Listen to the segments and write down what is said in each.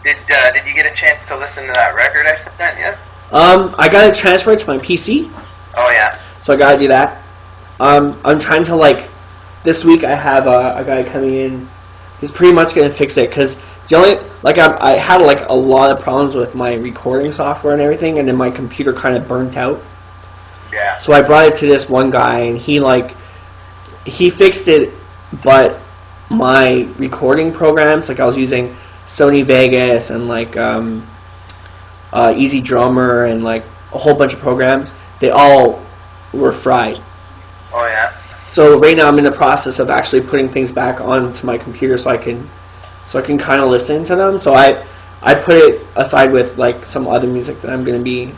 Did you get a chance to listen to that record I sent you? I gotta transfer it to my PC. Oh yeah. So I gotta do that. I'm trying to like this week I have a guy coming in. He's pretty much gonna fix it because the only like I had like a lot of problems with my recording software and everything, and then my computer kind of burnt out. Yeah. So I brought it to this one guy, and he fixed it, but my recording programs, like I was using Sony Vegas and like Easy Drummer and like a whole bunch of programs, they all were fried. Oh yeah. So right now I'm in the process of actually putting things back onto my computer so I can kind of listen to them. So I put it aside with like some other music that I'm going to be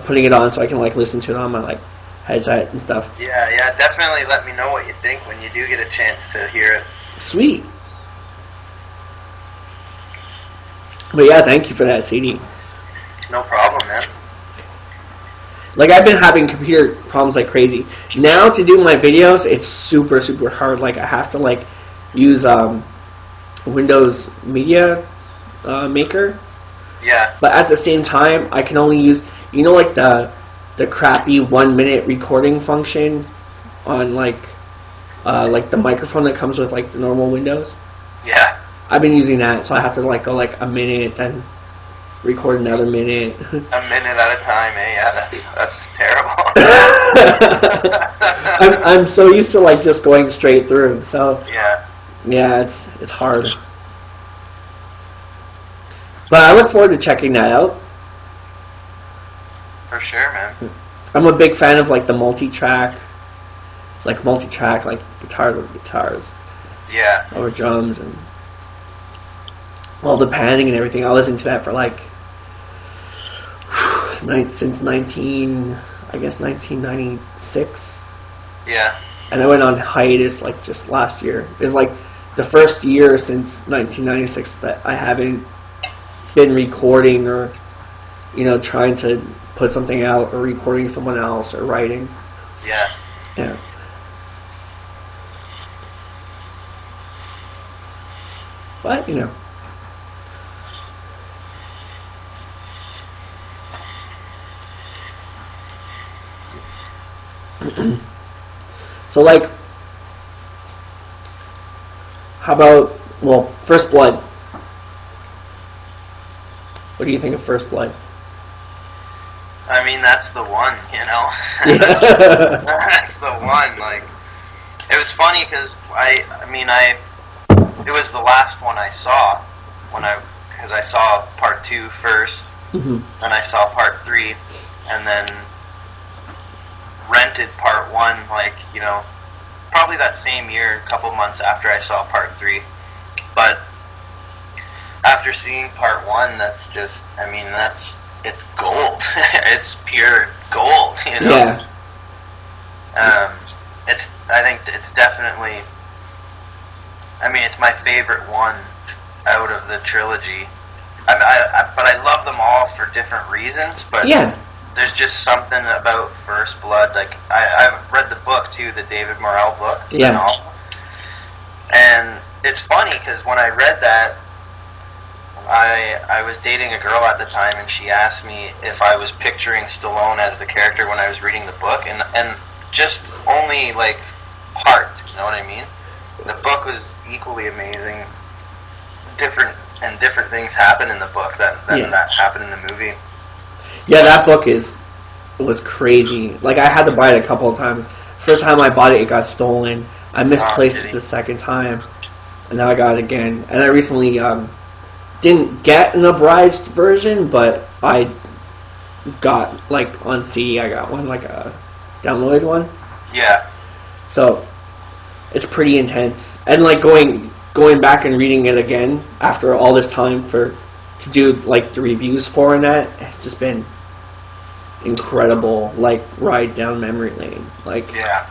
putting it on so I can like listen to it on my like headset and stuff. Yeah, definitely let me know what you think when you do get a chance to hear it. Sweet. But yeah, thank you for that CD. No problem, man. Like I've been having computer problems like crazy. Now to do my videos, it's super, super hard. Like I have to like use Windows Media Maker. Yeah. But at the same time, I can only use, you know, like the crappy 1 minute recording function on like the microphone that comes with like the normal Windows. Yeah. I've been using that, so I have to like go like a minute, then record another minute. A minute at a time, eh? Yeah, that's terrible. I'm so used to like just going straight through. So yeah, it's hard. But I look forward to checking that out. For sure, man. I'm a big fan of like the multi-track like guitars with guitars. Yeah. Or drums and all the panning and everything. I listened to that for like since 1996. Yeah. And I went on hiatus like just last year. It's like the first year since 1996 that I haven't been recording or, you know, trying to put something out or recording someone else or writing. Yeah. Yeah. But, you know. So, like, how about, well, First Blood? What do you think of First Blood? I mean, that's the one, you know? Yeah. That's the one, like, it was funny because it was the last one I saw because I saw part 2 first, then I saw part 3, and then rented part 1, like, you know, probably that same year, a couple months after I saw part 3. But after seeing part 1, that's just, I mean, it's gold. It's pure gold, you know? Yeah. I think it's definitely, I mean, it's my favorite one out of the trilogy. But I love them all for different reasons, but yeah. There's just something about First Blood. Like, I've read the book, too, the David Morrell book. Yeah. Novel. And it's funny, because when I read that, I was dating a girl at the time, and she asked me if I was picturing Stallone as the character when I was reading the book, and just only, like, part, you know what I mean? The book was equally amazing. Different things happen in the book that happened in the movie. Yeah, that book was crazy. Like, I had to buy it a couple of times. First time I bought it, it got stolen. I misplaced it the second time, and now I got it again. And I recently didn't get an abridged version, but I got, like, on CD, I got one, like a downloaded one. Yeah. So, it's pretty intense. And, like, going back and reading it again after all this time to do, like, the reviews for and that, it's just been incredible, like, ride down memory lane. Like, yeah,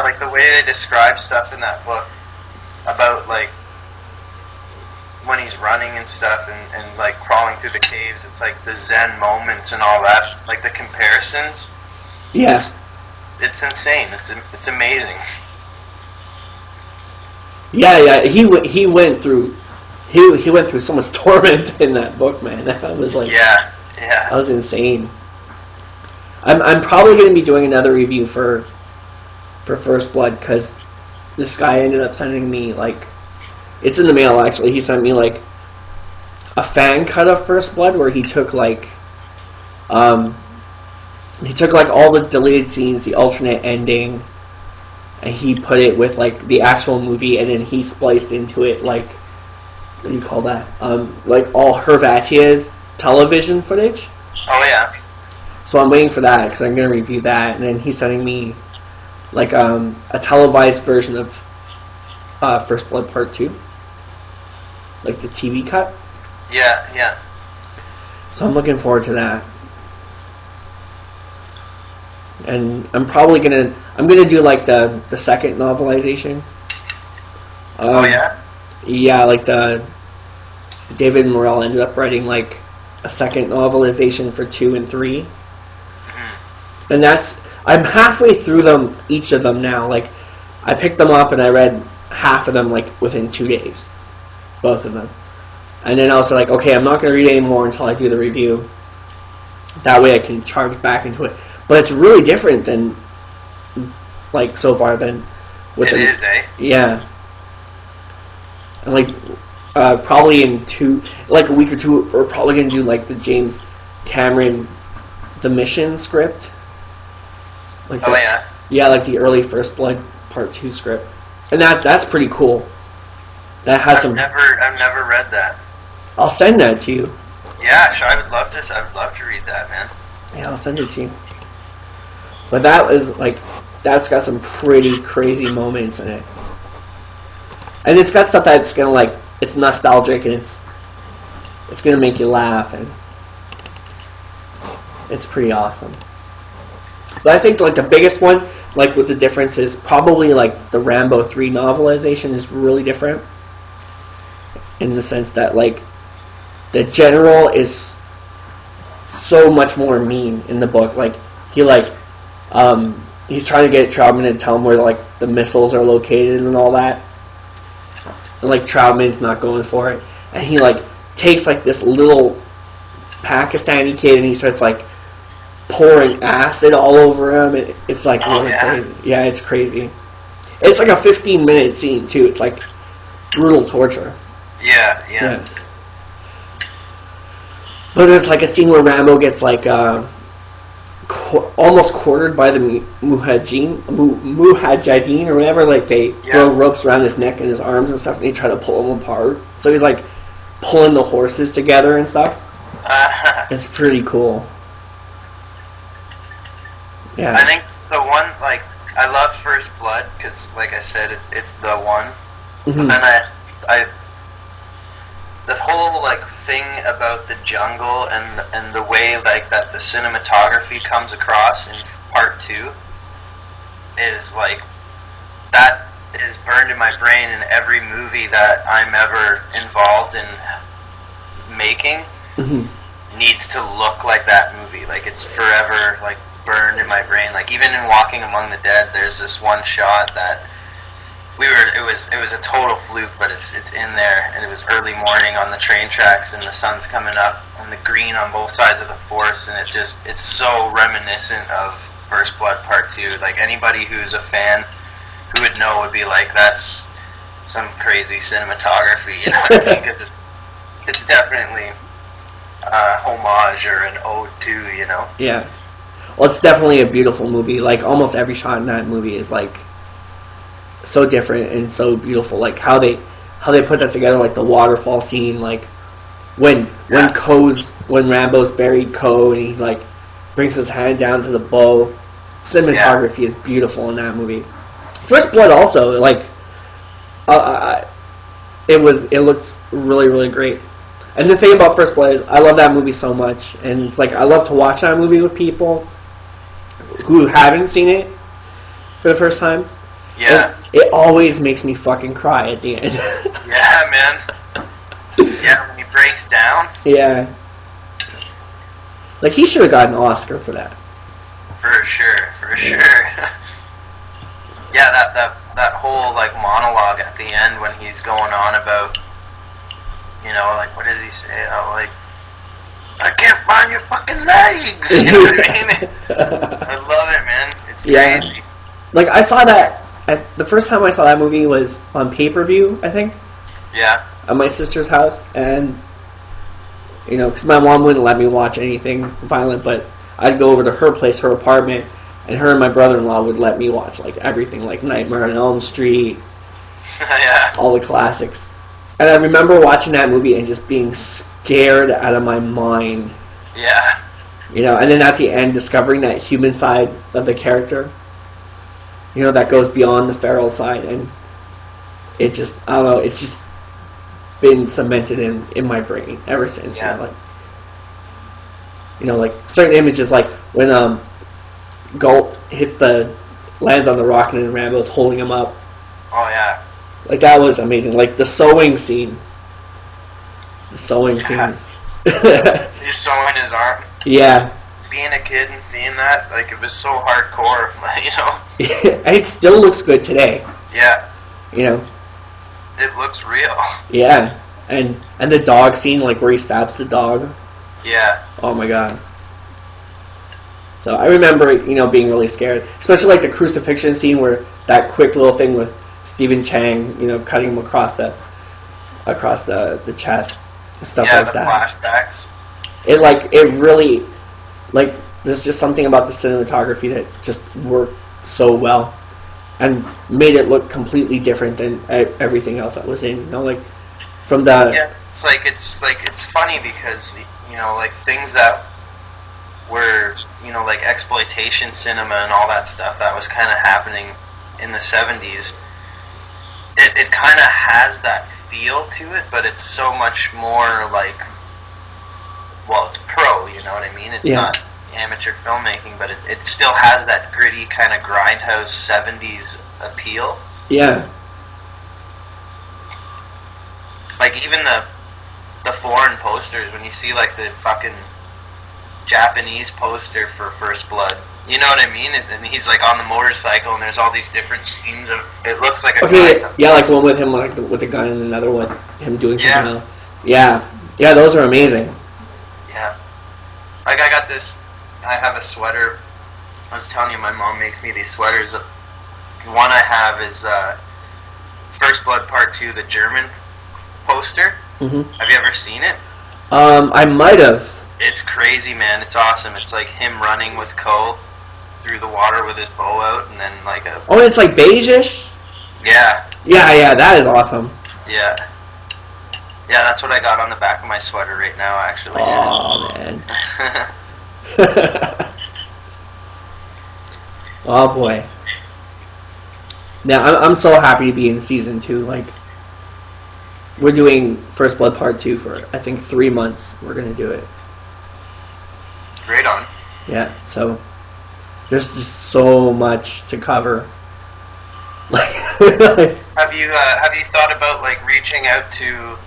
like the way they describe stuff in that book about, like, when he's running and stuff and like crawling through the caves, it's like the Zen moments and all that, like the comparisons. Yeah, it's insane. It's amazing. Yeah. He went through he went through so much torment in that book, man. That was like, yeah. That was insane. I'm probably going to be doing another review for First Blood, because this guy ended up sending me, like, it's in the mail actually. He sent me like a fan cut of First Blood where he took like all the deleted scenes, the alternate ending, and he put it with like the actual movie, and then he spliced into it like, what do you call that? Like all Hervatia's television footage. Oh yeah. So I'm waiting for that because I'm going to review that, and then he's sending me like a televised version of First Blood Part 2, like the TV cut. Yeah. So I'm looking forward to that, and I'm gonna do like the second novelization. Oh yeah. Yeah, like David Morrell ended up writing like a second novelization for 2 and 3. And I'm halfway through them, each of them now. Like, I picked them up and I read half of them like within 2 days, both of them. And then I was like, okay, I'm not going to read any more until I do the review. That way I can charge back into it. But it's really different than, like, so far than with it is, eh? Yeah. And like, probably in a week or two, we're probably going to do like the James Cameron The Mission script. Like yeah, like the early First Blood Part 2 script, and that's pretty cool. That has I've never read that. I'll send that to you. Yeah, sure. I would love to read that, man. Yeah, I'll send it to you. But that's got some pretty crazy moments in it, and it's got stuff that's gonna like, it's nostalgic and it's gonna make you laugh, and it's pretty awesome. But I think like the biggest one, like with the difference, is probably like the Rambo 3 novelization is really different, in the sense that like the general is so much more mean in the book. Like he's trying to get Troutman to tell him where like the missiles are located and all that, and like Troutman's not going for it, and he like takes like this little Pakistani kid and he starts like pouring acid all over him. It's like really crazy. Yeah, it's crazy. It's like a 15-minute scene too. It's like brutal torture. Yeah. But there's like a scene where Rambo gets like almost quartered by the Mujahideen or whatever. Like they throw ropes around his neck and his arms and stuff, and they try to pull him apart. So he's like pulling the horses together and stuff. It's pretty cool. Yeah. I think the one, like, I love First Blood because, like I said, it's the one. Mm-hmm. And the whole like thing about the jungle and the way like that the cinematography comes across in Part 2 is like, that is burned in my brain in every movie that I'm ever involved in making. Mm-hmm. Needs to look like that movie. Like, it's forever like burned in my brain. Like, even in Walking Among the Dead, there's this one shot that it was a total fluke, but it's in there, and it was early morning on the train tracks and the sun's coming up and the green on both sides of the forest, and it's so reminiscent of First Blood Part 2. Like, anybody who's a fan who would know would be like, that's some crazy cinematography, you know what I mean? 'Cause it's definitely homage or an ode to, you know? Yeah. Well, it's definitely a beautiful movie. Like, almost every shot in that movie is like so different and so beautiful. Like how they put that together, like the waterfall scene, like when Rambo's buried Coe and he like brings his hand down to the bow. Cinematography is beautiful in that movie. First Blood also, like it looked really, really great. And the thing about First Blood is I love that movie so much, and it's like I love to watch that movie with people who haven't seen it for the first time. Yeah. It always makes me fucking cry at the end. Yeah, man. Yeah, when he breaks down. Yeah. Like, he should have gotten an Oscar for that. For sure. Yeah, that whole like monologue at the end when he's going on about You know, like, what does he say? Oh, like, I can't find your fucking legs! You know what I mean? I love it, man. It's crazy. Like, I saw that, the first time I saw that movie was on pay-per-view, I think. Yeah. At my sister's house, and, you know, because my mom wouldn't let me watch anything violent, but I'd go over to her place, her apartment, and her and my brother-in-law would let me watch, like, everything, like Nightmare on Elm Street, yeah. all the classics. And I remember watching that movie and just being scared out of my mind. Yeah. You know, and then at the end, discovering that human side of the character, you know, that goes beyond the feral side, and it just, I don't know, it's just been cemented in my brain ever since. Yeah. You know, like certain images, like when Galt lands on the rock and then Rambo's holding him up. Oh yeah. Like that was amazing. Like the sewing scene. He's sewing his arm. Yeah. Being a kid and seeing that, like, it was so hardcore, you know. And it still looks good today. Yeah. You know. It looks real. Yeah. And the dog scene, like where he stabs the dog. Yeah. Oh my god. So I remember, you know, being really scared, especially like the crucifixion scene where that quick little thing with Stephen Chang, you know, cutting him across the chest and stuff like that. Yeah, the flashbacks. It really, like, there's just something about the cinematography that just worked so well and made it look completely different than everything else that was in, you know, like from the... Yeah, it's funny because, you know, like things that were, you know, like exploitation cinema and all that stuff that was kind of happening in the 70s, it kind of has that feel to it, but it's so much more like, well, it's pro, you know what I mean? It's not amateur filmmaking, but it still has that gritty kind of grindhouse 70s appeal. Yeah. Like even the foreign posters, when you see like the fucking Japanese poster for First Blood, you know what I mean? And he's like on the motorcycle, and there's all these different scenes of. It looks like a guy. Yeah, like one with him, like with a gun, and another one him doing something else. Yeah, those are amazing. Yeah, like I got this. I have a sweater. I was telling you, my mom makes me these sweaters. One I have is First Blood Part 2, the German poster. Mm-hmm. Have you ever seen it? I might have. It's crazy, man. It's awesome. It's like him running with Cole through the water with his bow out, and then like a... Oh, it's like beige-ish? Yeah. Yeah, that is awesome. Yeah. Yeah, that's what I got on the back of my sweater right now, actually. Oh, man. Oh, boy. Now, I'm so happy to be in Season 2. Like, we're doing First Blood Part 2 for, I think, 3 months. We're going to do it. Right on. Yeah, so there's just so much to cover. Have you thought about like reaching out to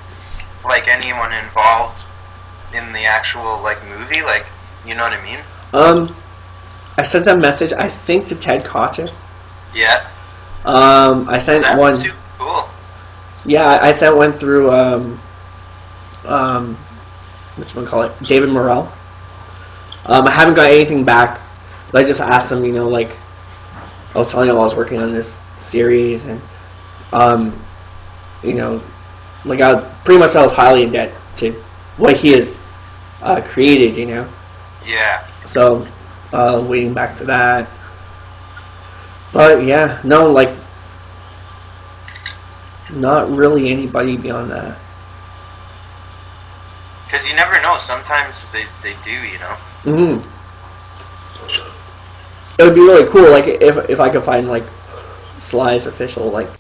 like anyone involved in the actual like movie? Like, you know what I mean? I sent a message, I think, to Ted Kocher. Yeah. I sent one. Super cool. Yeah, I sent one through whatchamacallit, David Morrell. I haven't got anything back, but I just asked him, you know, like, I was telling him I was working on this series, and, you know, like, I was highly in debt to what he has created, you know. Yeah. So, waiting back for that. But, yeah, no, like, not really anybody beyond that. Because you never know. Sometimes they do, you know. Mm-hmm. It would be really cool, like if I could find like Sly's official like